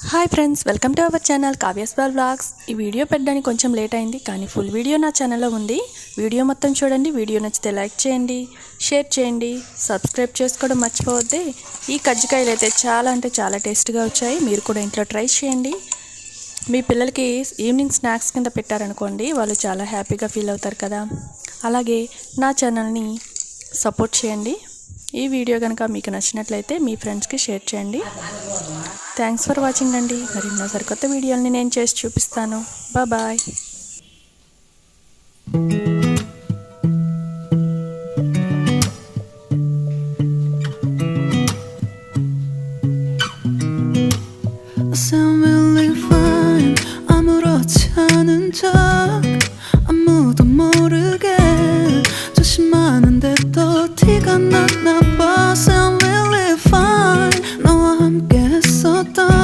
Hi friends, welcome to our channel Kavya's vlogs. ఈ video పెట్టడానికి కొంచెం లేట్ అయింది, కానీ ఫుల్ వీడియో నా ఛానల్లో ఉంది. వీడియో మొత్తం చూడండి. వీడియో నచ్చితే లైక్ చేయండి, షేర్ చేయండి, సబ్స్క్రైబ్ చేసుకోవడం మర్చిపోవద్దే. ఈ కజ్జికాయలు అయితే చాలా అంటే చాలా టేస్ట్గా వచ్చాయి. మీరు కూడా ఇంట్లో ట్రై చేయండి. మీ పిల్లలకి ఈవినింగ్ స్నాక్స్ కింద పెట్టారనుకోండి, వాళ్ళు చాలా హ్యాపీగా ఫీల్ అవుతారు కదా. అలాగే నా ఛానల్ని సపోర్ట్ చేయండి. ఈ వీడియో కనుక మీకు నచ్చినట్లయితే మీ ఫ్రెండ్స్కి షేర్ చేయండి. థ్యాంక్స్ ఫర్ వాచింగ్ అండి. మరిన్నో సరికొత్త వీడియోల్ని నేను చేసి చూపిస్తాను. బాయ్. Sound really fine. 아무렇지 않은 척